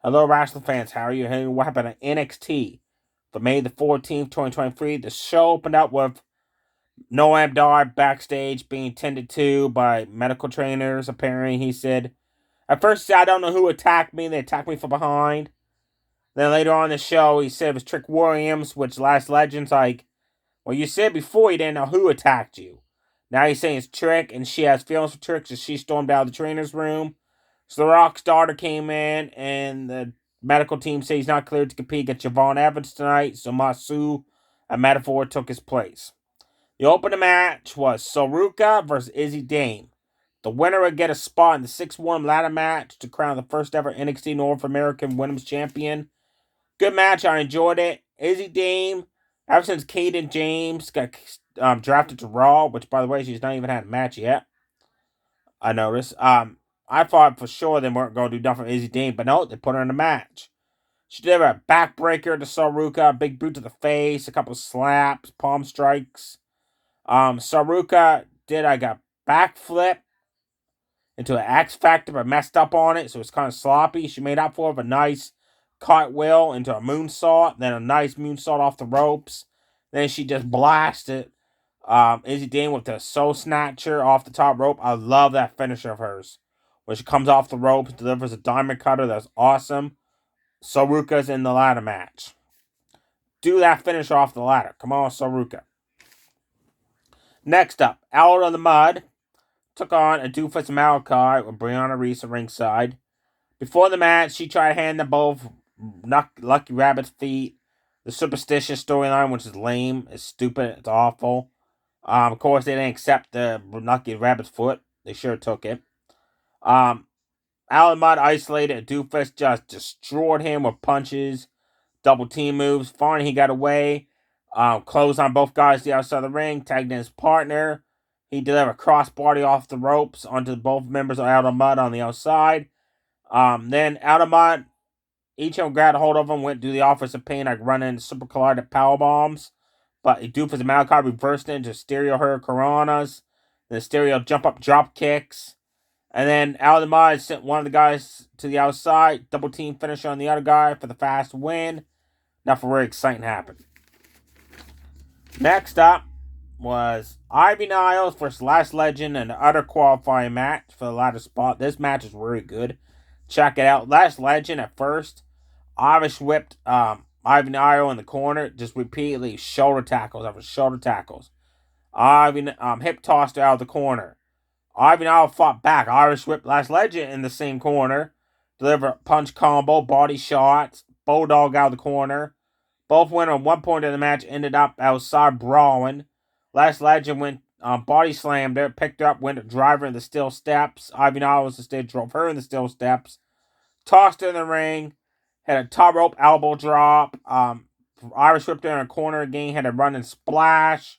Hello, wrestling fans. How are you? Hey, what happened at NXT for May the 14th, 2023? The show opened up with Noam Dar backstage being tended to by medical trainers. Apparently, he said, at first, I don't know who attacked me. They attacked me from behind. Then later on in the show, he said it was Trick Williams, which Last Legend's like, well, you said before you didn't know who attacked you. Now he's saying it's Trick, and she has feelings for Trick, so she stormed out of the trainer's room. So The Rock's daughter came in, and the medical team says he's not cleared to compete against Javon Evans tonight, so Masu, a metaphor, took his place. The opening match was Soruka versus Izzy Dame. The winner would get a spot in the 6-1 ladder match to crown the first ever NXT North American Women's Champion. Good match. I enjoyed it. Izzy Dame, ever since Kaden James got drafted to Raw, which, by the way, she's not even had a match yet, I noticed. I thought for sure they weren't going to do nothing for Izzy Dame, but no, they put her in a match. She did a backbreaker to Saruka, a big boot to the face, a couple slaps, palm strikes. Saruka did like a backflip into an X Factor, but messed up on it, so it's kind of sloppy. She made up for it with a nice cartwheel into a moonsault, then a nice moonsault off the ropes. Then she just blasted Izzy Dane with the Soul Snatcher off the top rope. I love that finisher of hers. When she comes off the ropes, delivers a diamond cutter that's awesome. Saruka's in the ladder match. Do that finish off the ladder. Come on, Saruka. Next up, Out of the Mud took on a Doofus Malachi with Brianna Reese at ringside. Before the match, she tried to hand them both Lucky Rabbit's feet. The superstitious storyline, which is lame, is stupid, it's awful. Of course, they didn't accept the Lucky Rabbit's foot. They sure took it. Alan Mudd isolated. Doofus just destroyed him with punches, double team moves. Finally, he got away. Closed on both guys the outside of the ring. Tagged in his partner. He delivered a crossbody off the ropes onto both members of Out of Mud on the outside. Then Out of Mud, each of them grabbed a hold of him, went to the Office of Pain, like running super collided power bombs. But Doofus and Malachi reversed it into stereo hurricanranas. Then stereo jump up drop kicks. And then Out of the Mud sent one of the guys to the outside. Double team finish on the other guy for the fast win. Nothing very exciting happened. Next up was Ivy Niles versus Last Legend and the other qualifying match for the ladder spot. This match is really good. Check it out. Last Legend at first, Irish whipped Ivy Niles in the corner, just repeatedly shoulder tackles after shoulder tackles. Ivy hip tossed her out of the corner. Ivy Niles fought back. Irish whipped Last Legend in the same corner. Delivered punch combo, body shots, bulldog out of the corner. Both went on one point of the match, ended up outside brawling. Last Legend went body slammed her, picked her up, went to drive her in the steel steps. Ivy Niles instead drove her in the steel steps. Tossed her in the ring. Had a top rope elbow drop. Irish whipped her in a corner again. Had a running splash.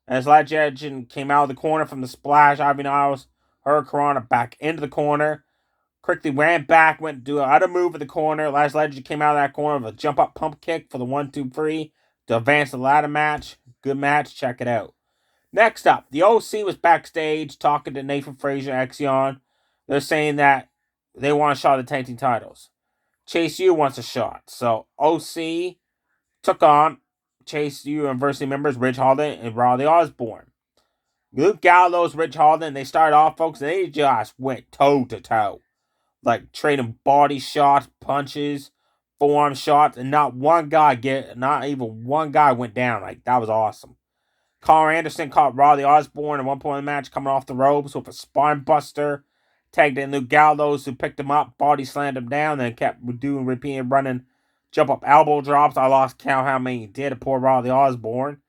As Legend came out of the corner from the splash, Ivy Niles hurricanrana back into the corner. Quickly ran back, went to do another move in the corner. Last Legend came out of that corner with a jump up pump kick for the 1-2-3 to advance the ladder match. Good match. Check it out. Next up, the OC was backstage talking to Nathan Frazier, Axion. They're saying that they want a shot at the tag team titles. Chase U wants a shot. So OC took on Chase U University members Ridge Holden and Riley Osborne. Luke Gallows, Ridge Holden, they started off, folks, and they just went toe to toe. Like trading body shots, punches, forearm shots, and not even one guy went down. Like, that was awesome. Carl Anderson caught Riley Osborne at one point in the match coming off the ropes with a spine buster. Tagged in Luke Gallows, who picked him up, body slammed him down, then kept doing repeating running jump up elbow drops. I lost count how many he did to poor Riley Osborne.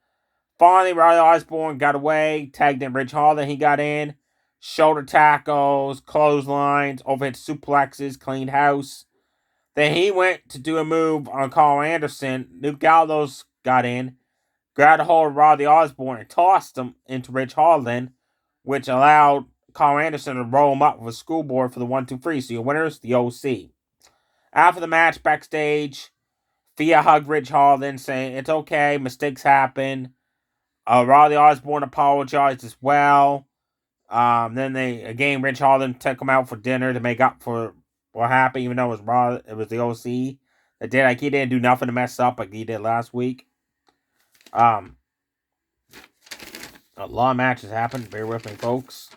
Finally, Riley Osborne got away, tagged in Ridge Holden. He got in. Shoulder tackles, clotheslines, overhead suplexes, cleaned house. Then he went to do a move on Carl Anderson. Luke Gallows got in, grabbed a hold of Riley Osborne, and tossed him into Ridge Holden, which allowed Carl Anderson to roll him up with a schoolboard for the 1-2-3. So your winners, the OC. After the match, backstage, Thea hugged Ridge Holden, saying, "It's okay, mistakes happen." Riley Osborne apologized as well. Then Ridge Holden took him out for dinner to make up for what happened, even though it was Raw, it was the OC that did. Like, he didn't do nothing to mess up like he did last week. A lot of matches happened. Bear with me, folks.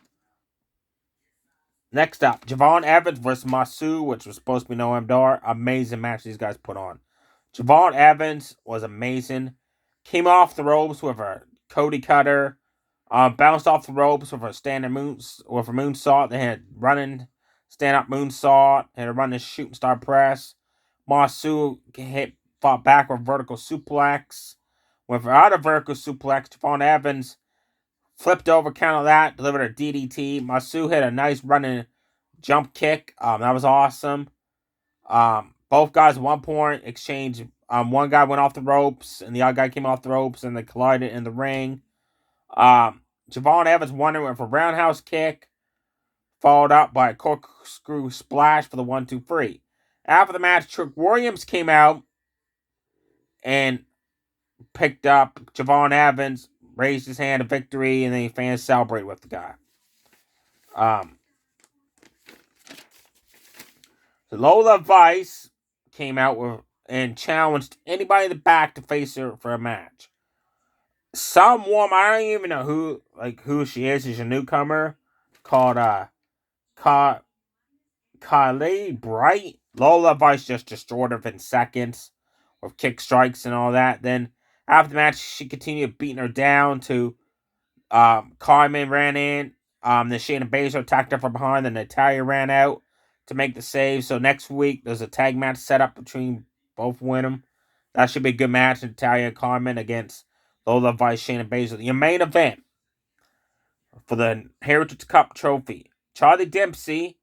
Next up, Javon Evans versus Masu, which was supposed to be Noam Dar. Amazing match these guys put on. Javon Evans was amazing. Came off the ropes with a Cody Cutter. Bounced off the ropes with a moonsault. They had running stand up moonsault. Had a running shooting star press. Masu fought back with vertical suplex. Without a vertical suplex, Javon Evans flipped over, counter that, delivered a DDT. Masu hit a nice running jump kick. That was awesome. Both guys at one point exchanged. One guy went off the ropes, and the other guy came off the ropes, and they collided in the ring. Javon Evans won it with a roundhouse kick, followed up by a corkscrew splash for the 1-2-3. After the match, Trick Williams came out and picked up Javon Evans, raised his hand of victory, and then fans celebrated with the guy. Lola Vice came out with and challenged anybody in the back to face her for a match. Some woman, I don't even know who she is. She's a newcomer called Kylie Bright. Lola Vice just destroyed her in seconds with kick strikes and all that. Then after the match, she continued beating her down to Carmen ran in. Then Shayna Baszler attacked her from behind. Then Natalya ran out to make the save. So next week, there's a tag match set up between both women. That should be a good match. Natalya and Carmen against Lola Vice, Shayna Baszler. Your main event for the Heritage Cup trophy. Charlie Dempsey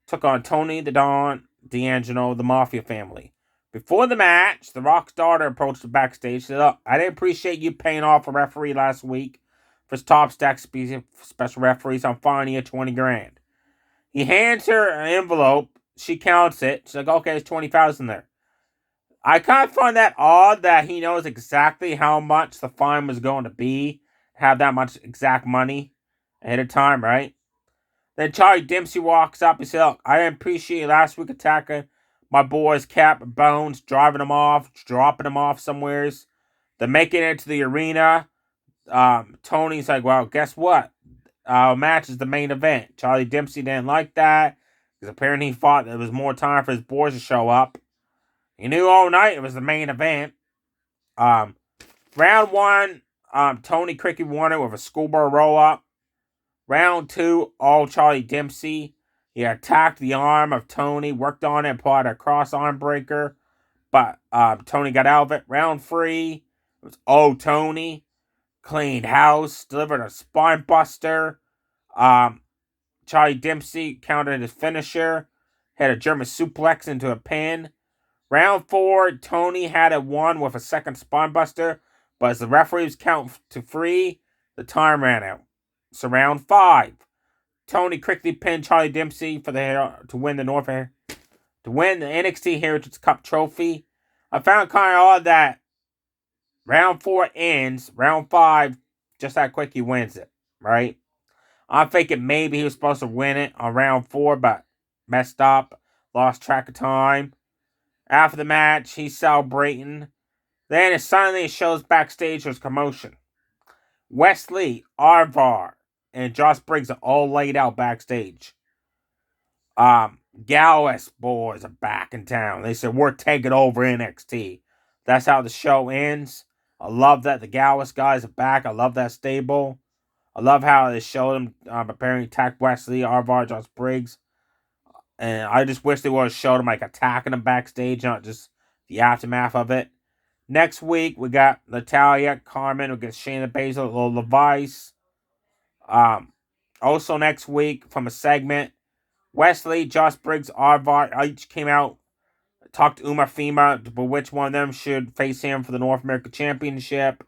took on Tony the Don D'Angelo, the Mafia family. Before the match, the Rock's daughter approached the backstage and said, "Look, I didn't appreciate you paying off a referee last week for his top stack special referees. I'm fining you $20,000. He hands her an envelope. She counts it. She's like, okay, there's 20,000 there. I kind of find that odd that he knows exactly how much the fine was going to be, have that much exact money ahead of time, right? Then Charlie Dempsey walks up and says, "Look, I didn't appreciate you last week attacking my boys Cap and Bones, driving them off, dropping them off somewheres. They're making it to the arena. Tony's like, well, guess what? Match is the main event." Charlie Dempsey didn't like that because apparently he thought there was more time for his boys to show up. He knew all night it was the main event. Round one, Tony Cricket won it with a schoolboy roll up. Round two, all Charlie Dempsey. He attacked the arm of Tony, worked on it, and applied a cross arm breaker, but Tony got out of it. Round three, it was all Tony. Cleaned house, delivered a spine buster. Charlie Dempsey countered his finisher, had a German suplex into a pin. Round four, Tony had it won with a second spine buster, but as the referees count to 3, the time ran out. So round 5, Tony quickly pinned Charlie Dempsey to win the NXT Heritage Cup trophy. I found kind of odd that round 4 ends, round 5, just that quick he wins it, right? I'm thinking maybe he was supposed to win it on round 4, but messed up, lost track of time. After the match, he's celebrating. Then suddenly it shows backstage there's commotion. Wesley, Arvar, and Josh Briggs are all laid out backstage. Gallus boys are back in town. They said, we're taking over NXT. That's how the show ends. I love that the Gallus guys are back. I love that stable. I love how they showed them preparing to attack Wesley, Arvar, Josh Briggs. And I just wish they would have showed them like attacking them backstage, not just the aftermath of it. Next week, we got Natalya, Carmen against Shayna Baszler, Lola Vice. Also next week, from a segment, Wesley, Josh Briggs, Arvar each came out, talked to Uma Fima about which one of them should face him for the North American Championship.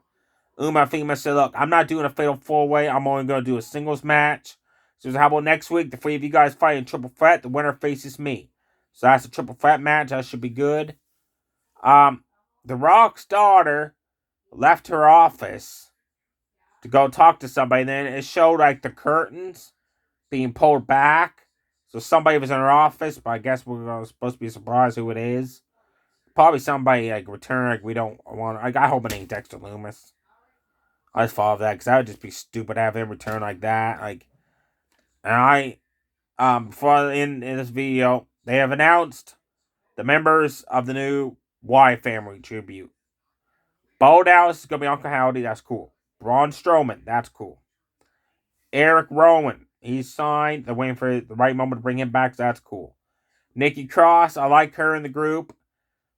Uma Fima said, look, I'm not doing a fatal 4-way. I'm only going to do a singles match. So how about next week, the 3 of you guys fight in triple threat? The winner faces me. So that's a triple threat match. That should be good. The Rock's daughter left her office to go talk to somebody. Then it showed like the curtains being pulled back. So somebody was in her office, but I guess we're supposed to be surprised who it is. Probably somebody like return. Like we don't want. Like I hope it ain't Dexter Lumis. I just follow that because that would just be stupid to have him return like that. Like, and before in this video, they have announced the members of the new Wyatt family tribute. Bo Dallas is gonna be Uncle Howdy. That's cool. Braun Strowman. That's cool. Eric Rowan. He's signed. They're waiting for the right moment to bring him back. So that's cool. Nikki Cross. I like her in the group.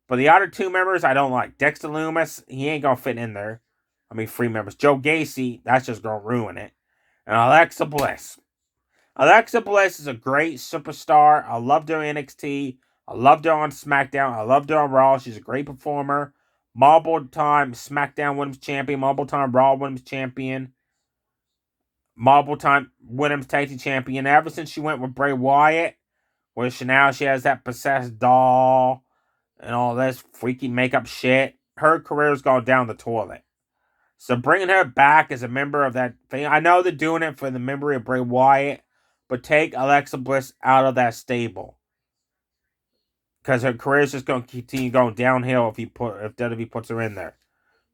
But the other two members, I don't like. Dexter Lumis, he ain't going to fit in there. I mean, 3 members. Joe Gacy, that's just going to ruin it. And Alexa Bliss. Alexa Bliss is a great superstar. I loved her in NXT. I loved her on SmackDown. I loved her on Raw. She's a great performer. Multiple-time SmackDown Women's Champion. Multiple-time Raw Women's Champion. Multiple-time Women's Tag Team Champion. Ever since she went with Bray Wyatt, where now she has that possessed doll and all this freaky makeup shit, her career's gone down the toilet. So bringing her back as a member of that thing, I know they're doing it for the memory of Bray Wyatt, but take Alexa Bliss out of that stable. Because her career's just going to continue going downhill if WWE puts her in there.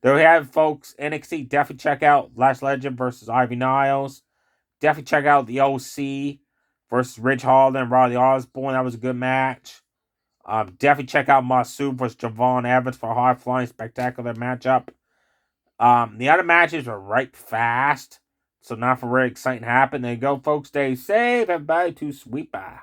There we have, folks. NXT, definitely check out Lash Legend versus Ivy Niles. Definitely check out the OC versus Ridge Holland and Riley Osborne. That was a good match. Definitely check out Masood versus Javon Evans for a high-flying, spectacular matchup. The other matches were right fast, so not for very exciting to happen. There you go, folks. Stay safe, everybody. Too sweet. Bye.